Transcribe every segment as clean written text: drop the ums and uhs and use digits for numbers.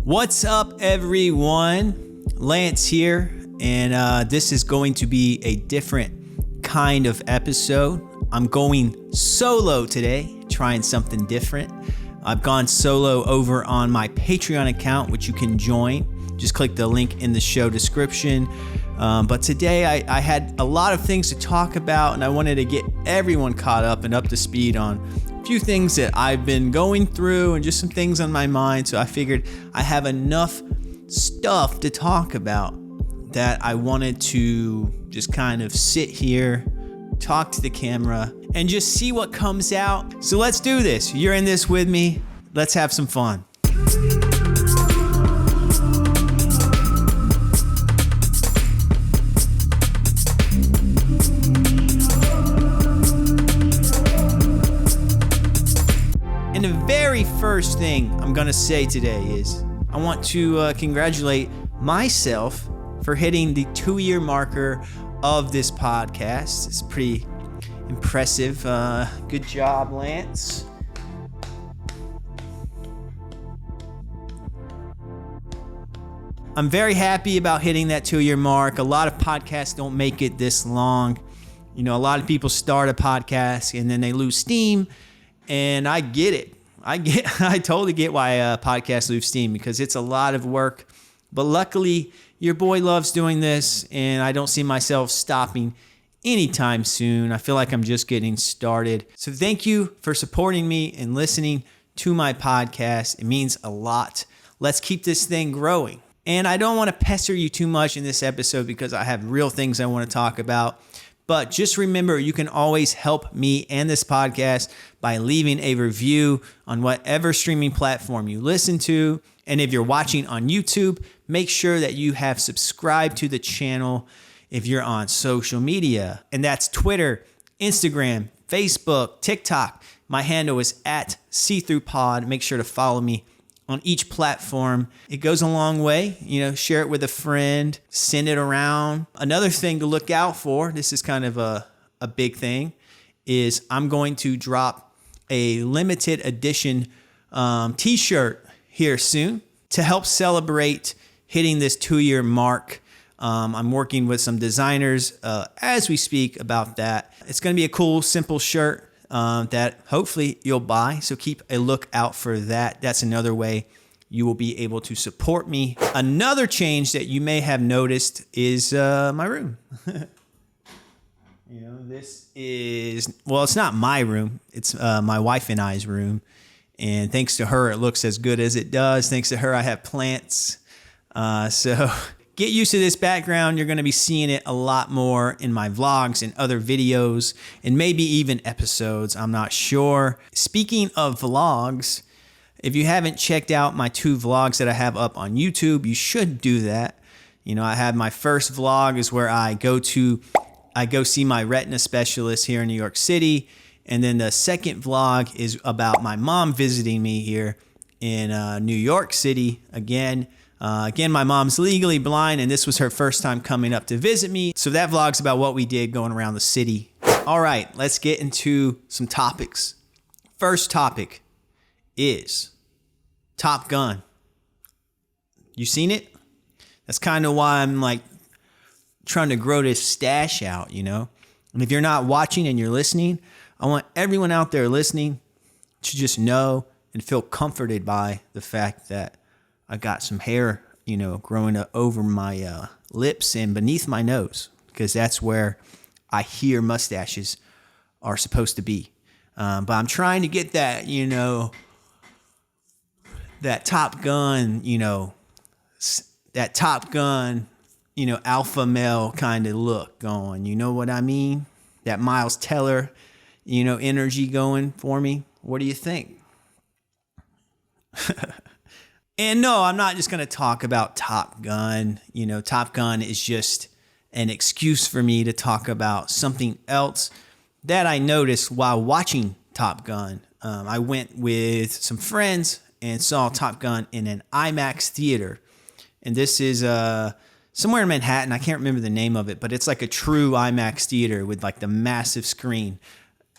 What's up, everyone? Lance here, and this is going to be a different kind of episode. I'm going solo today, trying something different. I've gone solo over on my Patreon account, which you can join. Just click the link in the show description. But today I had a lot of things to talk about, and I wanted to get everyone caught up and up to speed on few things that I've been going through and just some things on my mind. So I figured I have enough stuff to talk about that I wanted to just kind of sit here, talk to the camera, and just see what comes out. So let's do this. You're in this with me. Let's have some fun. And the very first thing I'm going to say today is I want to congratulate myself for hitting the 2-year marker of this podcast. It's pretty impressive. Good job, Lance. I'm very happy about hitting that 2-year mark. A lot of podcasts don't make it this long. You know, a lot of people start a podcast and then they lose steam. And I get it. I totally get why podcasts lose steam, because it's a lot of work. But luckily, your boy loves doing this, and I don't see myself stopping anytime soon. I feel like I'm just getting started. So thank you for supporting me and listening to my podcast. It means a lot. Let's keep this thing growing. And I don't want to pester you too much in this episode because I have real things I want to talk about. But just remember, you can always help me and this podcast by leaving a review on whatever streaming platform you listen to. And if you're watching on YouTube, make sure that you have subscribed to the channel if you're on social media. And that's Twitter, Instagram, Facebook, TikTok. My handle is at @SeeThroughPod. Make sure to follow me on each platform. It goes a long way. You know, share it with a friend, send it around. Another thing to look out for, this is kind of a big thing, is I'm going to drop a limited edition t-shirt here soon to help celebrate hitting this 2-year mark. I'm working with some designers as we speak about that. It's going to be a cool, simple shirt that hopefully you'll buy. So keep a lookout for that. That's another way you will be able to support me. Another change that you may have noticed is my room. You know, this is, well, it's not my room. It's my wife and I's room. And thanks to her, it looks as good as it does. Thanks to her, I have plants. So get used to this background. You're going to be seeing it a lot more in my vlogs and other videos, and maybe even episodes. I'm not sure. Speaking of vlogs, if you haven't checked out my 2 vlogs that I have up on YouTube, you should do that. You know, I have my first vlog is where I go see my retina specialist here in New York City. And then the second vlog is about my mom visiting me here in New York City again. Again, my mom's legally blind, and this was her first time coming up to visit me. So that vlog's about what we did going around the city. All right, let's get into some topics. First topic is Top Gun. You seen it? That's kind of why I'm like trying to grow this stash out, you know? And if you're not watching and you're listening, I want everyone out there listening to just know and feel comforted by the fact that I got some hair, you know, growing over my lips and beneath my nose, because that's where I hear mustaches are supposed to be. But I'm trying to get that, you know, that Top Gun, you know, alpha male kind of look going. You know what I mean? That Miles Teller, you know, energy going for me. What do you think? And no, I'm not just going to talk about Top Gun. You know, Top Gun is just an excuse for me to talk about something else that I noticed while watching Top Gun. I went with some friends and saw Top Gun in an IMAX theater. And this is somewhere in Manhattan. I can't remember the name of it, but it's like a true IMAX theater with like the massive screen.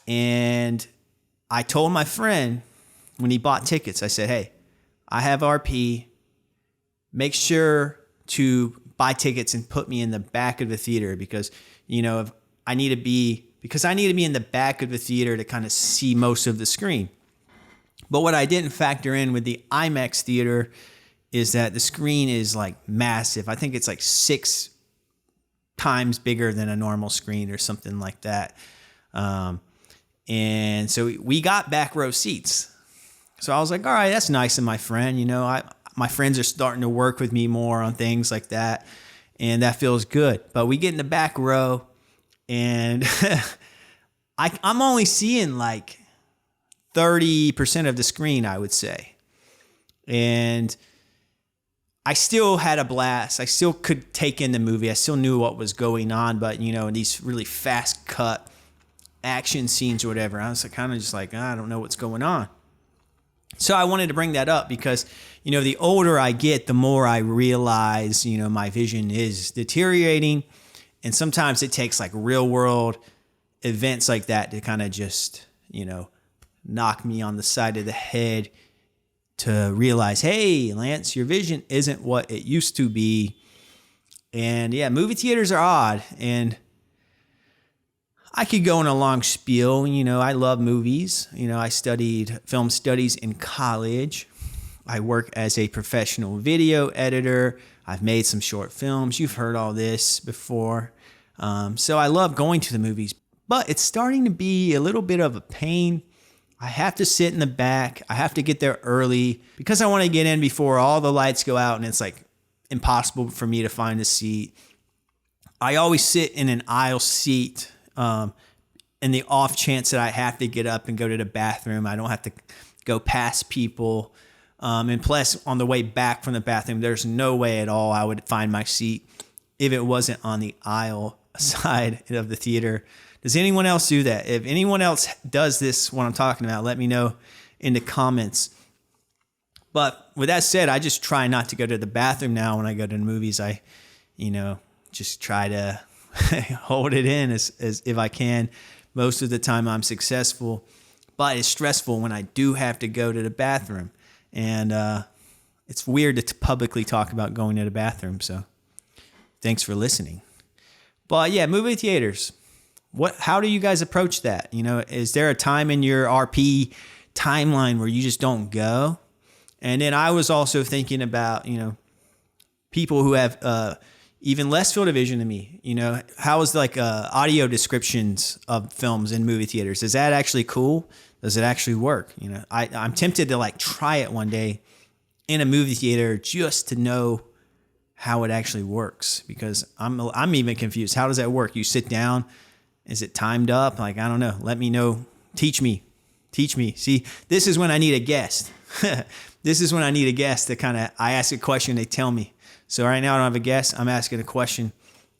And I told my friend when he bought tickets, I said, hey, I have RP. make sure to buy tickets and put me in the back of the theater because, if I need to be in the back of the theater to kind of see most of the screen. But what I didn't factor in with the IMAX theater is that the screen is like massive. I think it's like 6 times bigger than a normal screen or something like that. And so we got back row seats. So I was like, all right, that's nice of my friend. My friends are starting to work with me more on things like that. And that feels good. But we get in the back row and I'm only seeing like 30% of the screen, I would say. And I still had a blast. I still could take in the movie. I still knew what was going on. But, these really fast cut action scenes or whatever, I was kind of just like, I don't know what's going on. So I wanted to bring that up because, the older I get, the more I realize, my vision is deteriorating. And sometimes it takes like real world events like that to kind of just, knock me on the side of the head to realize, hey, Lance, your vision isn't what it used to be. And yeah, movie theaters are odd. And I could go in a long spiel. I love movies. I studied film studies in college. I work as a professional video editor. I've made some short films. You've heard all this before. So I love going to the movies, but it's starting to be a little bit of a pain. I have to sit in the back. I have to get there early because I want to get in before all the lights go out and it's like impossible for me to find a seat. I always sit in an aisle seat in the off chance that I have to get up and go to the bathroom. I don't have to go past people. And plus, on the way back from the bathroom, there's no way at all I would find my seat if it wasn't on the aisle side of the theater. Does anyone else do that? If anyone else does this, what I'm talking about, let me know in the comments. But with that said, I just try not to go to the bathroom now when I go to the movies. I, just try to hold it in as if I can. Most of the time I'm successful, but it's stressful when I do have to go to the bathroom. And it's weird to publicly talk about going to the bathroom. So thanks for listening. But yeah, movie theaters. How do you guys approach that? Is there a time in your RP timeline where you just don't go? And then I was also thinking about, people who have even less field of vision than me. How is like audio descriptions of films in movie theaters? Is that actually cool? Does it actually work? I'm tempted to like try it one day in a movie theater just to know how it actually works because I'm even confused. How does that work? You sit down. Is it timed up? Like, I don't know. Let me know. Teach me. See, this is when I need a guest. This is when I need a guest to I ask a question, they tell me. So right now I don't have a guest. I'm asking a question.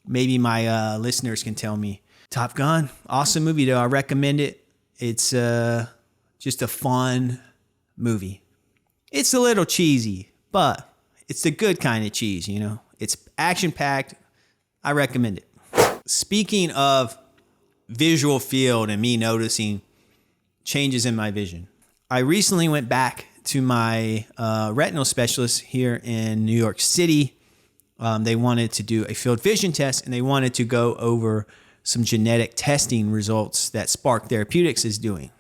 Maybe my listeners can tell me. Top Gun, awesome movie though. I recommend it. It's just a fun movie. It's a little cheesy, but it's the good kind of cheese, It's action-packed. I recommend it. Speaking of visual field and me noticing changes in my vision, I recently went back to my retinal specialist here in New York City. They wanted to do a field vision test and they wanted to go over some genetic testing results that Spark Therapeutics is doing.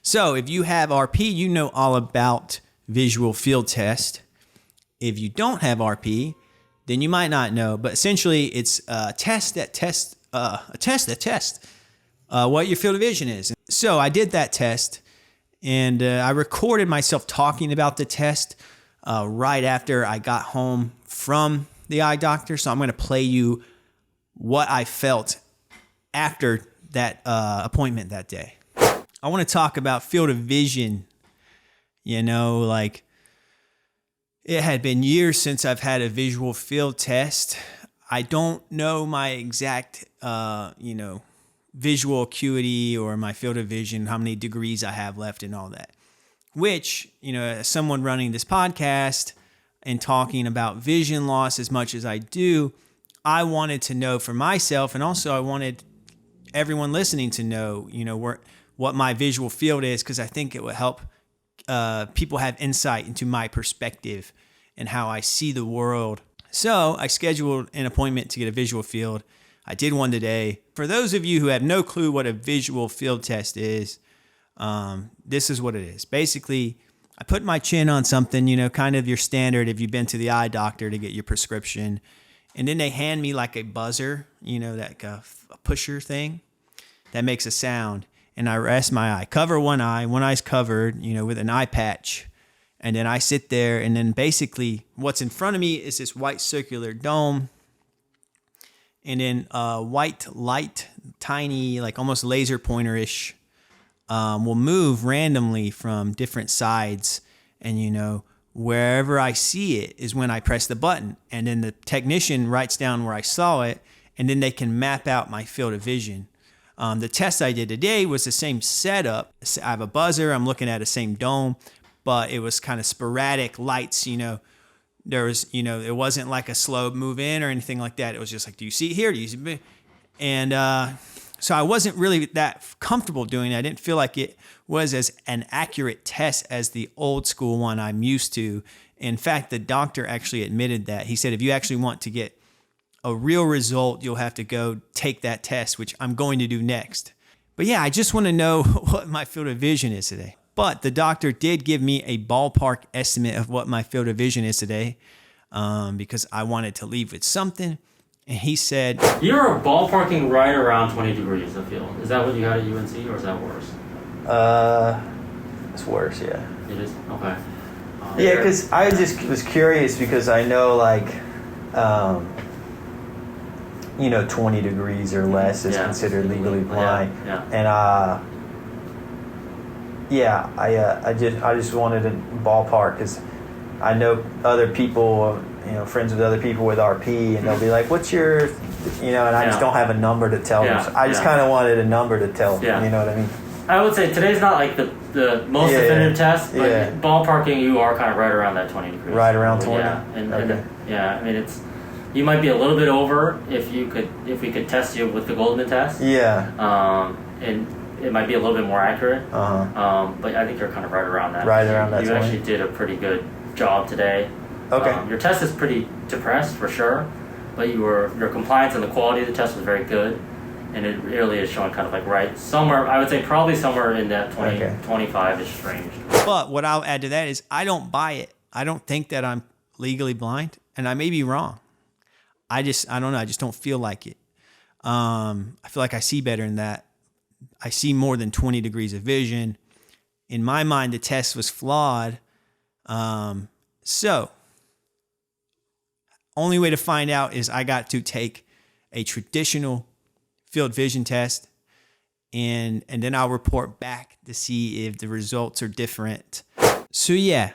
So if you have RP, you know all about visual field test. If you don't have RP, then you might not know. But essentially, it's a test that tests what your field of vision is. So I did that test, and I recorded myself talking about the test right after I got home from the eye doctor. So I'm going to play you what I felt after that appointment that day. I want to talk about field of vision. Like it had been years since I've had a visual field test. I don't know my exact, visual acuity or my field of vision, how many degrees I have left and all that. Which, as someone running this podcast and talking about vision loss as much as I do, I wanted to know for myself, and also I wanted everyone listening to know, what my visual field is, because I think it will help people have insight into my perspective and how I see the world. So I scheduled an appointment to get a visual field. I did one today. For those of you who have no clue what a visual field test is, this is what it is. Basically, I put my chin on something, kind of your standard if you've been to the eye doctor to get your prescription. And then they hand me like a buzzer, that a pusher thing that makes a sound. And I rest my eye, cover one eye's covered, with an eye patch. And then I sit there, and then basically what's in front of me is this white circular dome. And then white light, tiny, like almost laser pointer-ish, will move randomly from different sides. And, wherever I see it is when I press the button. And then the technician writes down where I saw it, and then they can map out my field of vision. The test I did today was the same setup. I have a buzzer. I'm looking at the same dome, but it was kind of sporadic lights, There was, it wasn't like a slow move in or anything like that. It was just like, do you see it here? Do you see it? And so I wasn't really that comfortable doing it. I didn't feel like it was as an accurate test as the old school one I'm used to. In fact, the doctor actually admitted that. He said, if you actually want to get a real result, you'll have to go take that test, which I'm going to do next. But yeah, I just want to know what my field of vision is today. But the doctor did give me a ballpark estimate of what my field of vision is today, because I wanted to leave with something. And he said, you're ballparking right around 20 degrees of field. Is that what you had at UNC, or is that worse? It's worse, yeah. It is? Okay. Yeah, because I just was curious because I know 20 degrees or less is considered legally blind. Yeah. And I just wanted to ballpark because I know other people, friends with other people with RP, and they'll be like, "What's your," and I just don't have a number to tell them. So I just kind of wanted a number to tell them. Yeah. You know what I mean? I would say today's not like the most definitive test, but ballparking, you are kind of right around that 20 degrees. Right around 20. Yeah, I mean you might be a little bit over if we could test you with the Goldman test. Yeah. And it might be a little bit more accurate. But I think you're kind of right around that. Right around that. You 20. Actually did a pretty good job today. Okay. Your test is pretty depressed for sure, but your compliance and the quality of the test was very good, and it really is showing kind of like right somewhere. I would say probably somewhere in that 25-ish range. But what I'll add to that is I don't buy it. I don't think that I'm legally blind, and I may be wrong. I don't know. I just don't feel like it. I feel like I see better than that. I see more than 20 degrees of vision. In my mind, the test was flawed. So only way to find out is I got to take a traditional field vision test, and then I'll report back to see if the results are different. So yeah,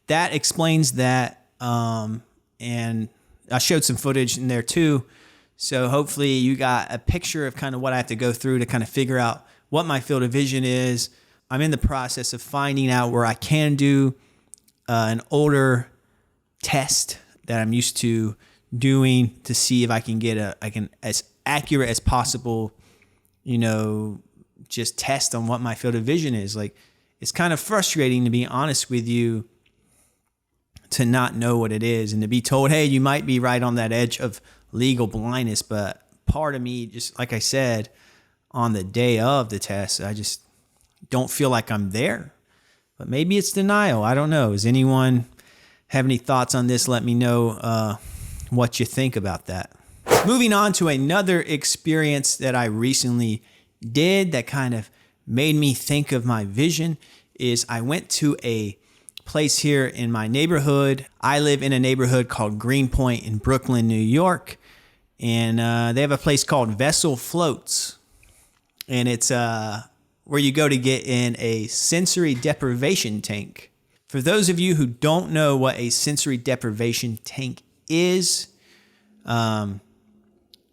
that explains that. And I showed some footage in there too. So hopefully you got a picture of kind of what I have to go through to kind of figure out what my field of vision is. I'm in the process of finding out where I can do an older test that I'm used to doing to see if I can get as accurate as possible, just test on what my field of vision is. Like, it's kind of frustrating, to be honest with you, to not know what it is and to be told, hey, you might be right on that edge of legal blindness. But part of me, just like I said, on the day of the test, I just don't feel like I'm there. But maybe it's denial. I don't know. Does anyone have any thoughts on this? Let me know what you think about that. Moving on to another experience that I recently did that kind of made me think of my vision is I went to a place here in my neighborhood. I live in a neighborhood called Greenpoint in Brooklyn, New York. And they have a place called Vessel Floats. And it's where you go to get in a sensory deprivation tank. For those of you who don't know what a sensory deprivation tank is,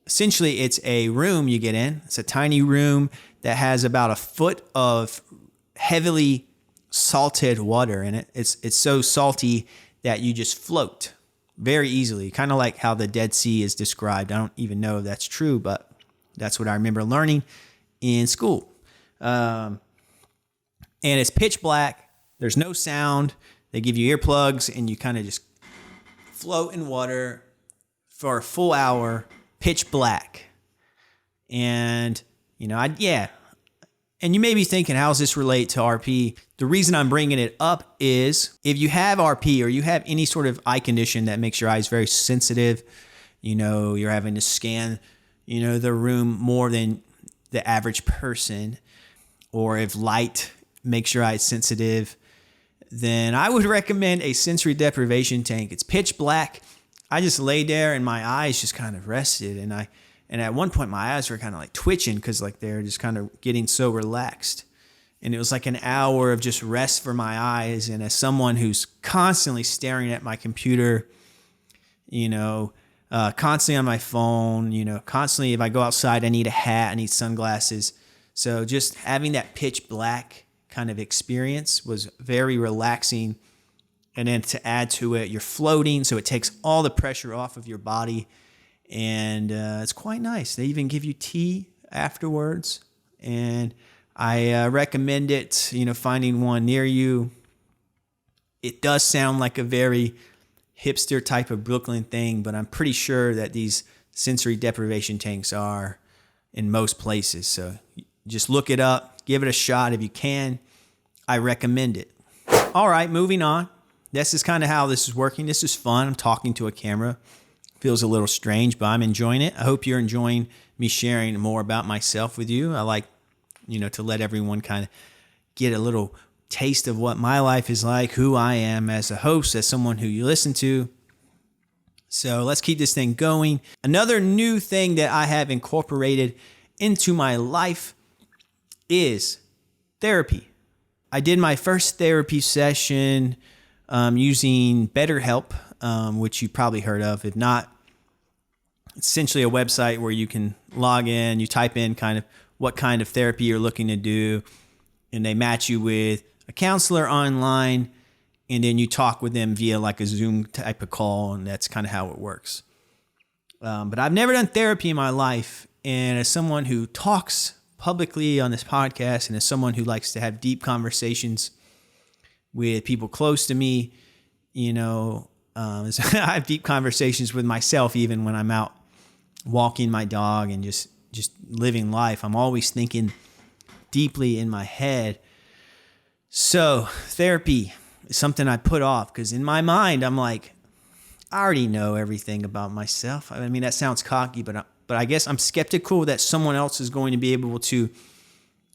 essentially it's a room you get in. It's a tiny room that has about a foot of heavily salted water in it. It's so salty that you just float very easily, kind of like how the Dead Sea is described. I don't even know if that's true, but that's what I remember learning in school. And it's pitch black. There's no sound. They give you earplugs, and you kind of just float in water for a full hour, pitch black. And, and you may be thinking, how does this relate to RP? The reason I'm bringing it up is if you have RP or you have any sort of eye condition that makes your eyes very sensitive, you're having to scan, the room more than the average person, or if light makes your eyes sensitive, then I would recommend a sensory deprivation tank. It's pitch black. I just lay there and my eyes just kind of rested. And at one point my eyes were kind of like twitching because like they're just kind of getting so relaxed. And it was like an hour of just rest for my eyes. And as someone who's constantly staring at my computer, constantly on my phone, constantly if I go outside, I need a hat, I need sunglasses. So just having that pitch black kind of experience was very relaxing. And then to add to it, you're floating, so it takes all the pressure off of your body. And it's quite nice. They even give you tea afterwards. And I recommend it, finding one near you. It does sound like a very hipster type of Brooklyn thing, but I'm pretty sure that these sensory deprivation tanks are in most places. So just look it up, give it a shot if you can. I recommend it. All right, moving on. This is kind of how this is working. This is fun. I'm talking to a camera. Feels a little strange, but I'm enjoying it. I hope you're enjoying me sharing more about myself with you. I like, to let everyone kind of get a little taste of what my life is like, who I am as a host, as someone who you listen to. So let's keep this thing going. Another new thing that I have incorporated into my life is therapy. I did my first therapy session using BetterHelp, which you've probably heard of. If not, it's essentially a website where you can log in, you type in kind of what kind of therapy you're looking to do, and they match you with a counselor online, and then you talk with them via like a Zoom type of call, and that's kind of how it works. But I've never done therapy in my life, and as someone who talks publicly on this podcast, and as someone who likes to have deep conversations with people close to me, I have deep conversations with myself even when I'm out walking my dog and just living life. I'm always thinking deeply in my head. So therapy is something I put off because in my mind, I'm like, I already know everything about myself. I mean, that sounds cocky, but I guess I'm skeptical that someone else is going to be able to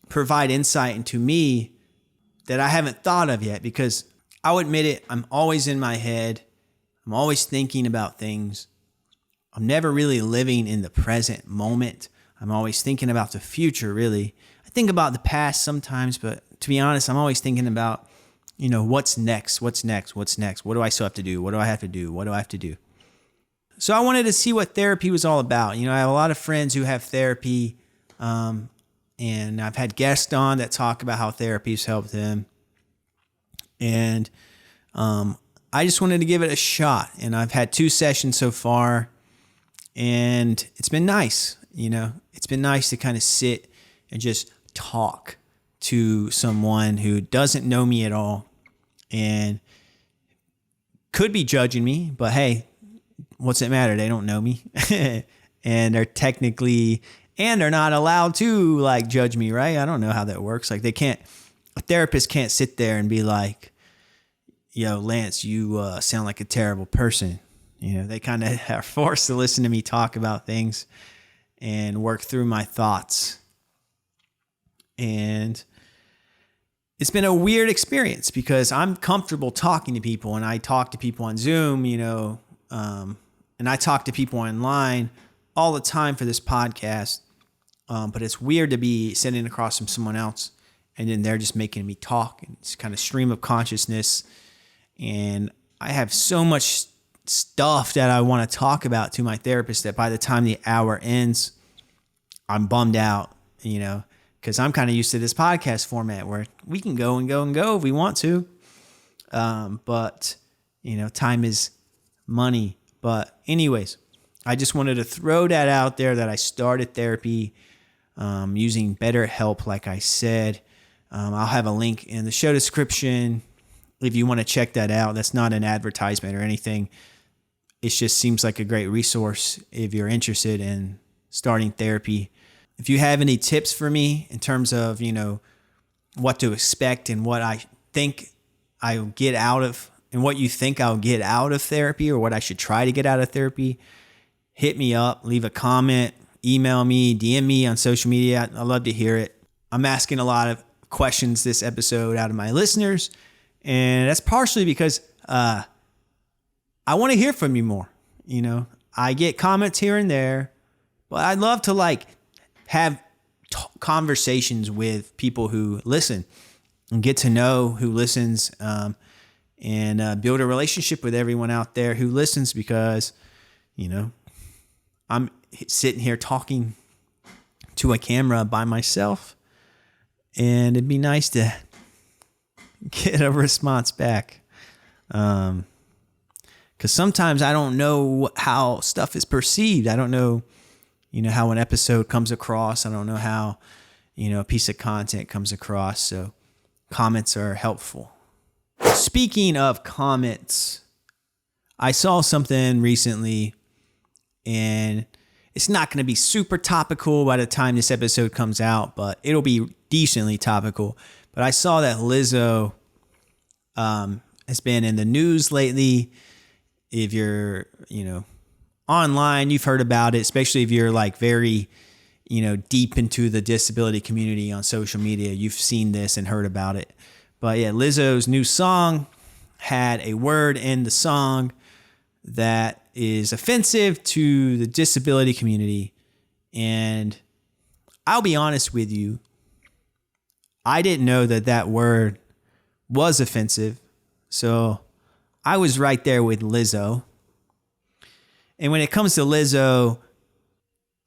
provide insight into me that I haven't thought of yet, because I'll admit it, I'm always in my head. I'm always thinking about things. I'm never really living in the present moment. I'm always thinking about the future, really. I think about the past sometimes, but to be honest, I'm always thinking about, what's next? What's next? What's next? What do I still have to do? What do I have to do? What do I have to do? So I wanted to see what therapy was all about. I have a lot of friends who have therapy, and I've had guests on that talk about how therapy's helped them. And I just wanted to give it a shot. And I've had 2 sessions so far, and it's been nice. It's been nice to kind of sit and just talk to someone who doesn't know me at all and could be judging me, but hey, what's it matter? They don't know me. And they're not allowed to judge me, right? I don't know how that works. A therapist can't sit there and be like, yo, Lance, you sound like a terrible person. They kind of are forced to listen to me talk about things and work through my thoughts. And it's been a weird experience because I'm comfortable talking to people, and I talk to people on Zoom, and I talk to people online all the time for this podcast. But it's weird to be sitting across from someone else, and then they're just making me talk, and it's kind of stream of consciousness. And I have so much stuff that I want to talk about to my therapist that by the time the hour ends, I'm bummed out, because I'm kind of used to this podcast format where we can go and go and go if we want to. But time is money. But anyways, I just wanted to throw that out there that I started therapy using BetterHelp, like I said. I'll have a link in the show description if you want to check that out. That's not an advertisement or anything. it just seems like a great resource if you're interested in starting therapy. If you have any tips for me in terms of, what to expect and what I think I'll get out of, and what you think I'll get out of therapy, or what I should try to get out of therapy, hit me up, leave a comment, email me, DM me on social media. I'd love to hear it. I'm asking a lot of questions this episode out of my listeners, and that's partially because I want to hear from you more. I get comments here and there, but I'd love to have conversations with people who listen and get to know who listens, and build a relationship with everyone out there who listens, because, I'm sitting here talking to a camera by myself, and it'd be nice to get a response back. Because sometimes I don't know how stuff is perceived. I don't know, how an episode comes across. I don't know how, a piece of content comes across. So comments are helpful. Speaking of comments, I saw something recently, and it's not going to be super topical by the time this episode comes out, but it'll be decently topical. But I saw that Lizzo has been in the news lately. If you're, online, you've heard about it, especially if you're very, deep into the disability community on social media. You've seen this and heard about it. But yeah, Lizzo's new song had a word in the song that is offensive to the disability community. And I'll be honest with you, I didn't know that word was offensive. So I was right there with Lizzo. And when it comes to Lizzo,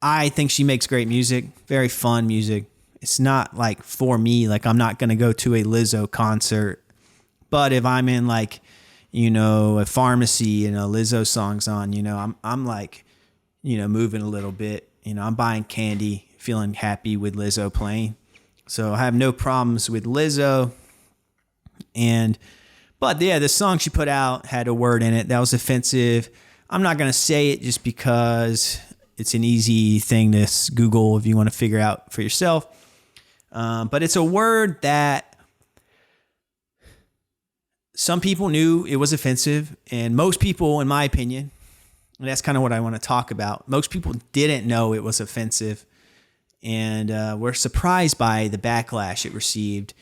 I think she makes great music, very fun music. It's not for me, I'm not going to go to a Lizzo concert. But if I'm in a pharmacy and a Lizzo song's on, I'm moving a little bit. I'm buying candy, feeling happy with Lizzo playing. So I have no problems with Lizzo. But yeah, the song she put out had a word in it that was offensive. I'm not going to say it just because it's an easy thing to Google if you want to figure out for yourself. But it's a word that some people knew it was offensive, and most people, in my opinion, and that's kind of what I want to talk about, most people didn't know it was offensive, and were surprised by the backlash it received.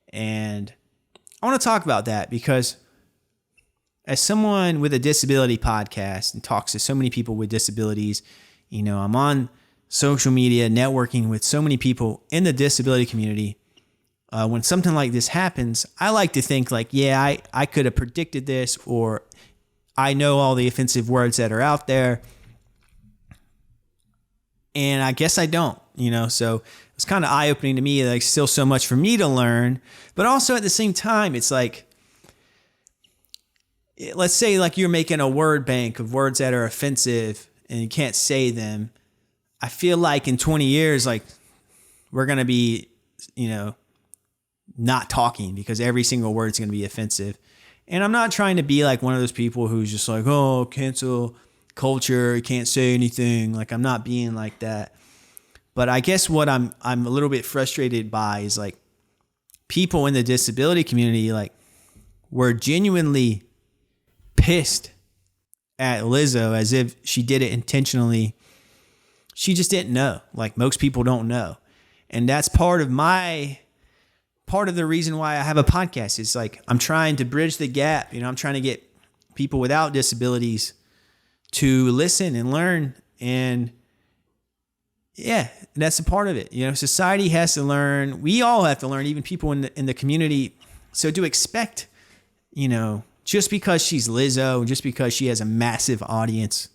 And I want to talk about that because as someone with a disability podcast and talks to so many people with disabilities, I'm on social media, networking with so many people in the disability community. When something like this happens, I like to think I could have predicted this, or I know all the offensive words that are out there. And I guess I don't, so it's kind of eye-opening to me. Still so much for me to learn, but also at the same time, it's let's say you're making a word bank of words that are offensive and you can't say them. I feel in 20 years, we're going to be, not talking because every single word is going to be offensive. And I'm not trying to be one of those people who's just cancel culture, you can't say anything. I'm not being like that. But I guess what I'm a little bit frustrated by is people in the disability community, were genuinely pissed at Lizzo as if she did it intentionally. She just didn't know. Most people don't know. And that's part of the reason why I have a podcast. It's I'm trying to bridge the gap. I'm trying to get people without disabilities to listen and learn. And yeah, that's a part of it. Society has to learn. We all have to learn, even people in the community. So to expect, just because she's Lizzo, just because she has a massive audience,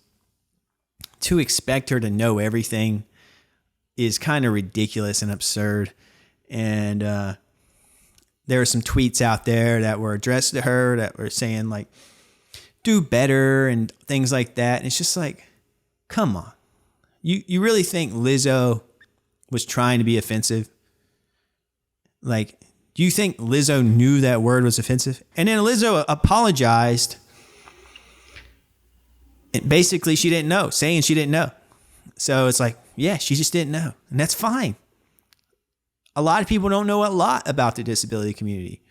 to expect her to know everything is kind of ridiculous and absurd. And there are some tweets out there that were addressed to her that were saying do better and things like that. And it's just come on. You really think Lizzo was trying to be offensive? Do you think Lizzo knew that word was offensive? And then Lizzo apologized And basically, she didn't know, saying she didn't know. So it's like, yeah, she just didn't know. And that's fine. A lot of people don't know a lot about the disability community.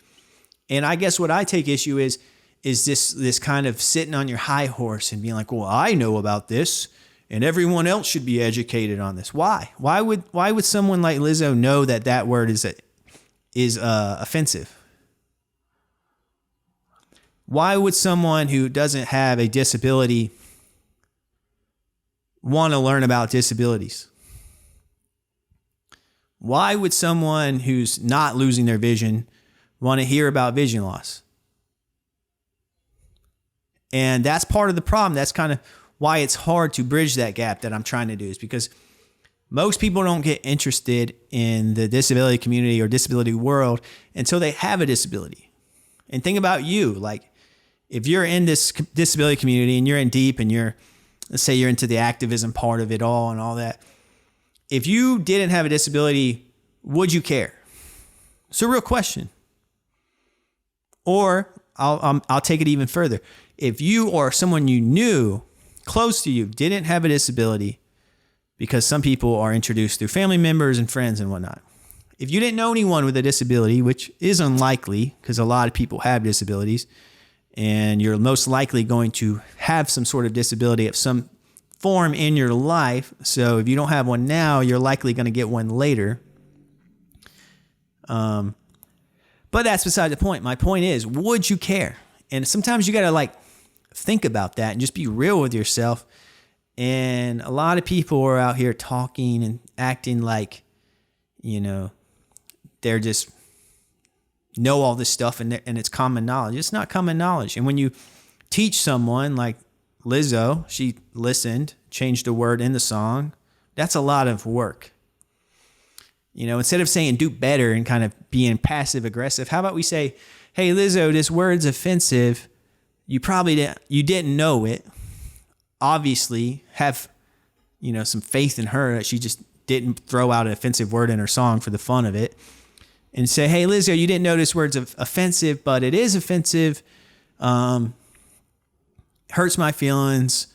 And I guess what I take issue is this kind of sitting on your high horse and being like, well, I know about this and everyone else should be educated on this. Why? Why would someone like Lizzo know that word is offensive? Why would someone who doesn't have a disability want to learn about disabilities? Why would someone who's not losing their vision want to hear about vision loss? And that's part of the problem. That's kind of why it's hard to bridge that gap that I'm trying to do, is because most people don't get interested in the disability community or disability world until they have a disability. And think about you, like if you're in this disability community and you're in deep and let's say you're into the activism part of it all and all that. If you didn't have a disability, would you care? It's a real question. Or I'll take it even further. If you or someone you knew close to you didn't have a disability, because some people are introduced through family members and friends and whatnot. If you didn't know anyone with a disability, which is unlikely because a lot of people have disabilities, and you're most likely going to have some sort of disability of some form in your life. So if you don't have one now, you're likely going to get one later. But that's beside the point. My point is, would you care? And sometimes you got to like think about that and just be real with yourself. And a lot of people are out here talking and acting like, they're just know all this stuff and it's common knowledge. It's not common knowledge. And when you teach someone like Lizzo, she listened, changed a word in the song, that's a lot of work. Instead of saying do better and kind of being passive aggressive, how about we say, hey, Lizzo, this word's offensive. You didn't know it. Obviously have, some faith in her that she just didn't throw out an offensive word in her song for the fun of it. And say, hey, Lizzo, you didn't know this word's offensive, but it is offensive. Hurts my feelings.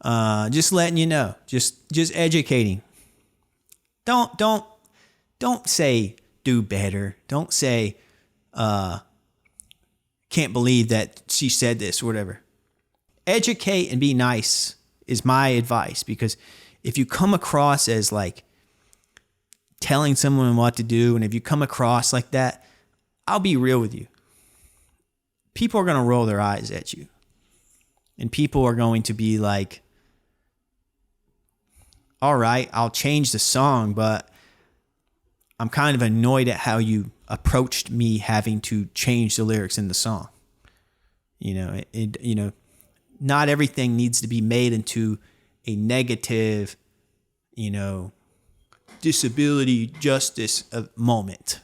Just letting you know. Just educating. Don't say do better. Don't say can't believe that she said this or whatever. Educate and be nice is my advice, because if you come across as like telling someone what to do, and if you come across like that, I'll be real with you. People are going to roll their eyes at you. And people are going to be like, all right, I'll change the song, but I'm kind of annoyed at how you approached me having to change the lyrics in the song. Not everything needs to be made into a negative, disability justice moment.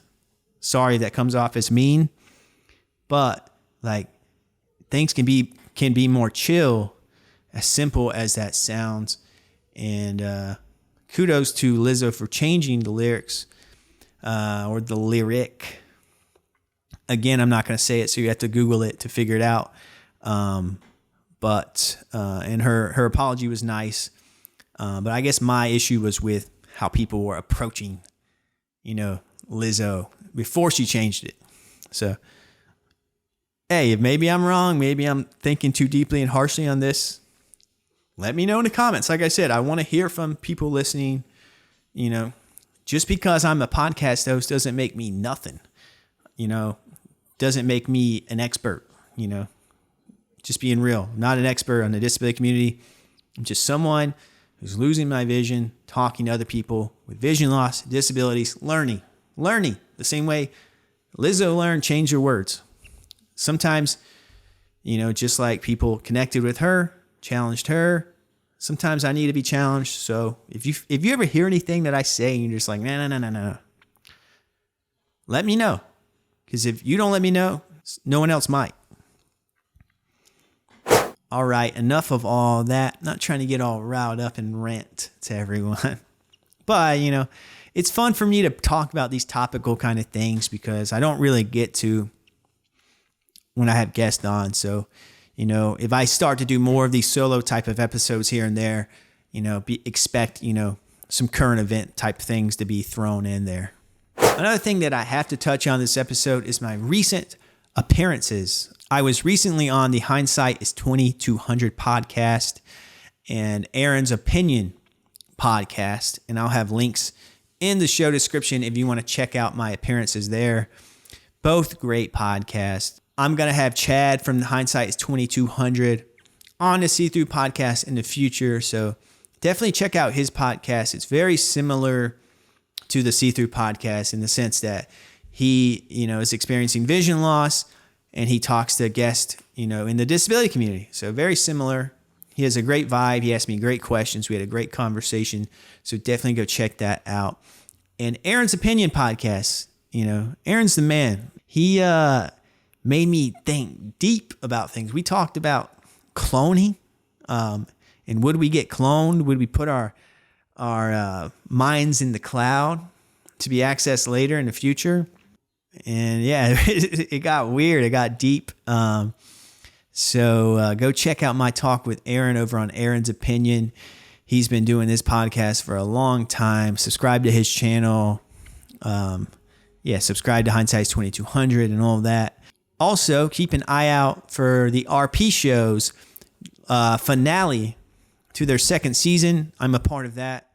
Sorry, that comes off as mean, but like things can be more chill, as simple as that sounds. And kudos to Lizzo for changing the lyrics or the lyric. Again, I'm not going to say it, so you have to Google it to figure it out. But her apology was nice. But I guess my issue was with how people were approaching, Lizzo before she changed it. So, hey, maybe I'm wrong. Maybe I'm thinking too deeply and harshly on this. Let me know in the comments. Like I said, I want to hear from people listening. Just because I'm a podcast host doesn't make me nothing. Doesn't make me an expert. Just being real. I'm not an expert on the disability community. I'm just someone who's losing my vision, talking to other people with vision loss, disabilities, learning the same way Lizzo learned, change your words. Sometimes, just like people connected with her, challenged her, sometimes I need to be challenged. So if you ever hear anything that I say and you're just like, no, let me know. Because if you don't let me know, no one else might. All right, enough of all that. Not trying to get all riled up and rant to everyone. But, it's fun for me to talk about these topical kind of things because I don't really get to when I have guests on. So, if I start to do more of these solo type of episodes here and there, expect, some current event type things to be thrown in there. Another thing that I have to touch on this episode is my recent appearances. I was recently on the Hindsight is 2200 podcast and Aaron's Opinion podcast, and I'll have links in the show description if you want to check out my appearances there. Both great podcasts. I'm going to have Chad from the Hindsight is 2200 on the See-Through podcast in the future, so definitely check out his podcast. It's very similar to the See-Through podcast in the sense that he, is experiencing vision loss, and he talks to guests, in the disability community. So very similar. He has a great vibe. He asked me great questions. We had a great conversation. So definitely go check that out. And Aaron's Opinion podcast, Aaron's the man. He made me think deep about things. We talked about cloning, and would we get cloned? Would we put our minds in the cloud to be accessed later in the future? And yeah, it got weird. It got deep. So go check out my talk with Aaron over on Aaron's Opinion. He's been doing this podcast for a long time. Subscribe to his channel. Subscribe to Hindsight 2200 and all of that. Also, keep an eye out for the RP shows finale to their second season. I'm a part of that.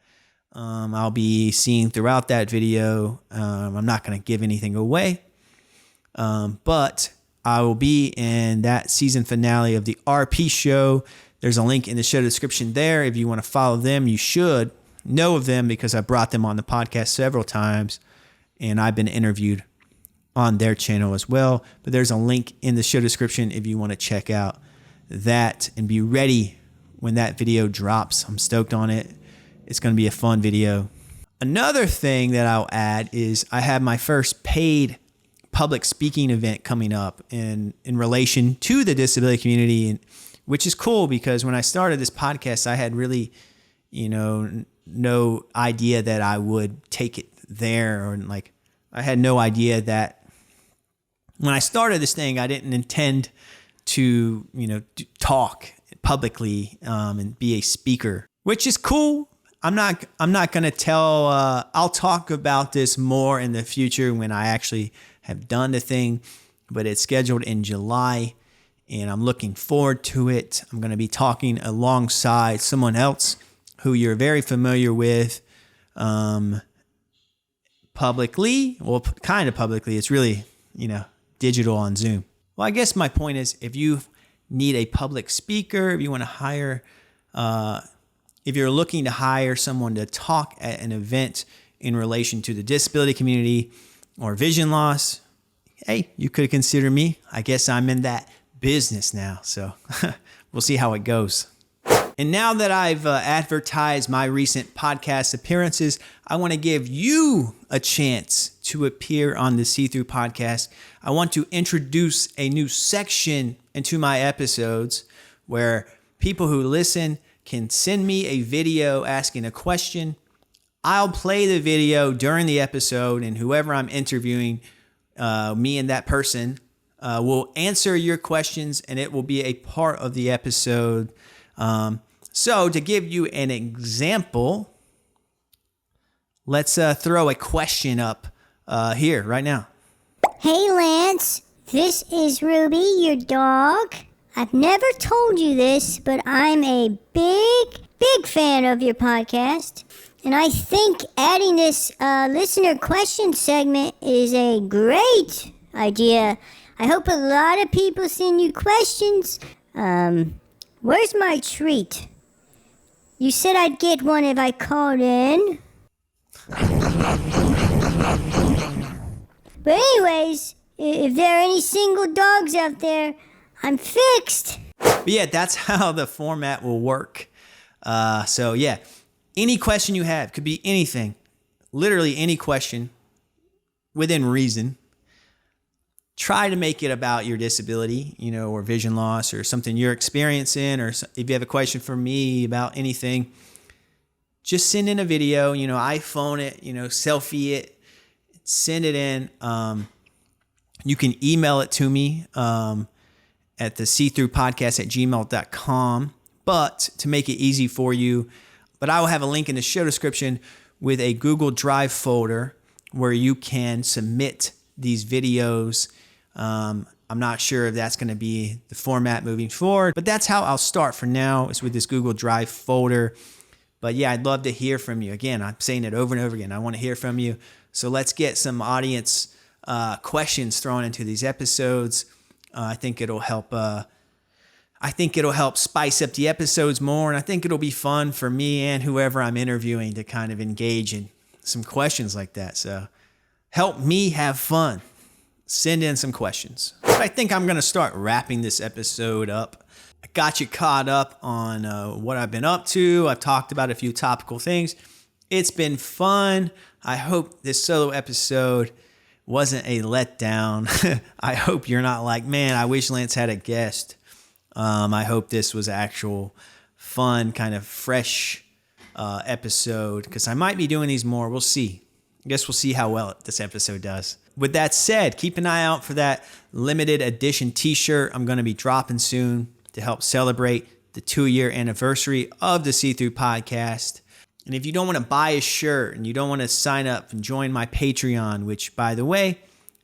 I'll be seeing throughout that video. I'm not going to give anything away, but I will be in that season finale of the RP show. There's a link in the show description there. If you want to follow them, you should know of them because I brought them on the podcast several times, and I've been interviewed on their channel as well. But there's a link in the show description if you want to check out that and be ready when that video drops. I'm stoked on it. It's going to be a fun video. Another thing that I'll add is I have my first paid public speaking event coming up in relation to the disability community, and which is cool because when I started this podcast, I had really, no idea that I would take it there, or I had no idea that when I started this thing, I didn't intend to, talk publicly and be a speaker, which is cool. I'm not going to tell, I'll talk about this more in the future when I actually have done the thing, but it's scheduled in July and I'm looking forward to it. I'm going to be talking alongside someone else who you're very familiar with, publicly, well, kind of publicly. It's really, digital on Zoom. Well, I guess my point is if you need a public speaker, if you want to hire, if you're looking to hire someone to talk at an event in relation to the disability community or vision loss, hey, you could consider me. I guess I'm in that business now, so we'll see how it goes. And now that I've advertised my recent podcast appearances, I want to give you a chance to appear on the See-Through podcast. I want to introduce a new section into my episodes where people who listen can send me a video asking a question. I'll play the video during the episode, and whoever I'm interviewing, me and that person, will answer your questions, and it will be a part of the episode. So to give you an example, let's throw a question up here right now. Hey Lance, this is Ruby, your dog. I've never told you this, but I'm a big fan of your podcast. And I think adding this listener question segment is a great idea. I hope a lot of people send you questions. Where's my treat? You said I'd get one if I called in. But anyways, if there are any single dogs out there, I'm fixed. But yeah, that's how the format will work. So yeah, any question you have, could be anything, literally any question within reason. Try to make it about your disability, or vision loss or something you're experiencing, or if you have a question for me about anything, just send in a video, iPhone it, selfie it, send it in. You can email it to me. at the seethroughpodcast@gmail.com. But to make it easy for you, I will have a link in the show description with a Google Drive folder where you can submit these videos. I'm not sure if that's going to be the format moving forward, but that's how I'll start for now, is with this Google Drive folder. But yeah, I'd love to hear from you. Again, I'm saying it over and over again. I want to hear from you. So let's get some audience questions thrown into these episodes. I think it'll help. I think it'll help spice up the episodes more, and I think it'll be fun for me and whoever I'm interviewing to kind of engage in some questions like that. So help me have fun. Send in some questions. But I think I'm going to start wrapping this episode up. I got you caught up on what I've been up to. I've talked about a few topical things. It's been fun. I hope this solo episode wasn't a letdown. I hope you're not like, man, I wish Lance had a guest. I hope this was actual fun, kind of fresh episode, because I might be doing these more. We'll see. I guess we'll see how well this episode does. With that said, keep an eye out for that limited edition t-shirt I'm going to be dropping soon to help celebrate the 2-year anniversary of the See Through Podcast. And if you don't want to buy a shirt and you don't want to sign up and join my Patreon, which, by the way,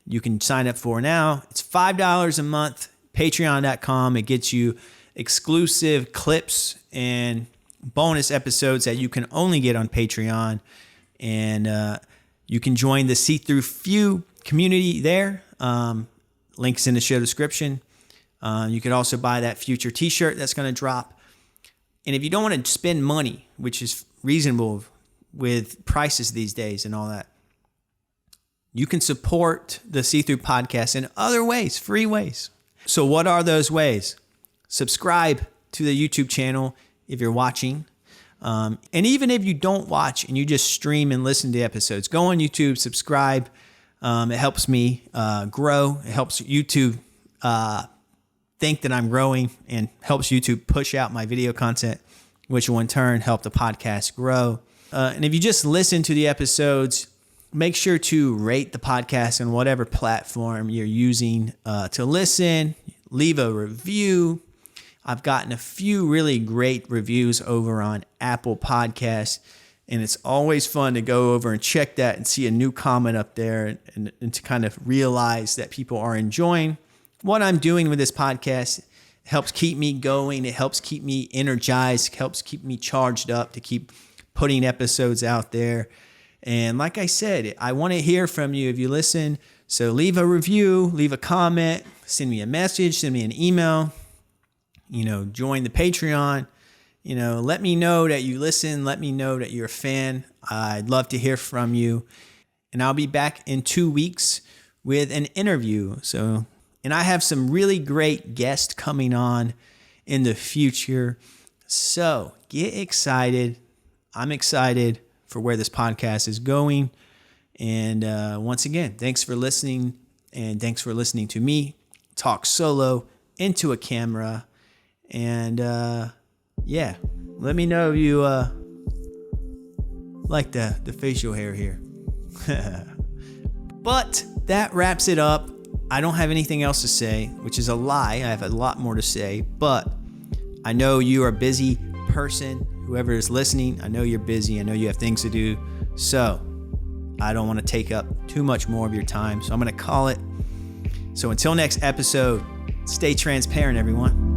you can sign up for now, it's $5 a month. Patreon.com. It gets you exclusive clips and bonus episodes that you can only get on Patreon. And you can join the See Through Few community there. Links in the show description. You could also buy that future t-shirt that's going to drop. And if you don't want to spend money, which is reasonable with prices these days and all that, you can support the See Through Podcast in other ways, free ways. So what are those ways? Subscribe to the YouTube channel if you're watching. And even if you don't watch and you just stream and listen to the episodes, go on YouTube, subscribe. It helps me grow. It helps YouTube think that I'm growing, and helps YouTube push out my video content, which will in turn help the podcast grow. And if you just listen to the episodes, make sure to rate the podcast on whatever platform you're using to listen. Leave a review. I've gotten a few really great reviews over on Apple Podcasts, and it's always fun to go over and check that and see a new comment up there, and to kind of realize that people are enjoying what I'm doing with this podcast. It helps keep me going. It helps keep me energized. It helps keep me charged up to keep putting episodes out there. And like I said, I want to hear from you if you listen. So leave a review, leave a comment, send me a message, send me an email, join the Patreon, let me know that you listen. Let me know that you're a fan. I'd love to hear from you. And I'll be back in 2 weeks with an interview. And I have some really great guests coming on in the future. So get excited. I'm excited for where this podcast is going. And once again, thanks for listening. And thanks for listening to me talk solo into a camera. And let me know if you like the facial hair here. But that wraps it up. I don't have anything else to say, which is a lie. I have a lot more to say, but I know you are a busy person. Whoever is listening, I know you're busy. I know you have things to do. So I don't want to take up too much more of your time. So I'm going to call it. So until next episode, stay transparent, everyone.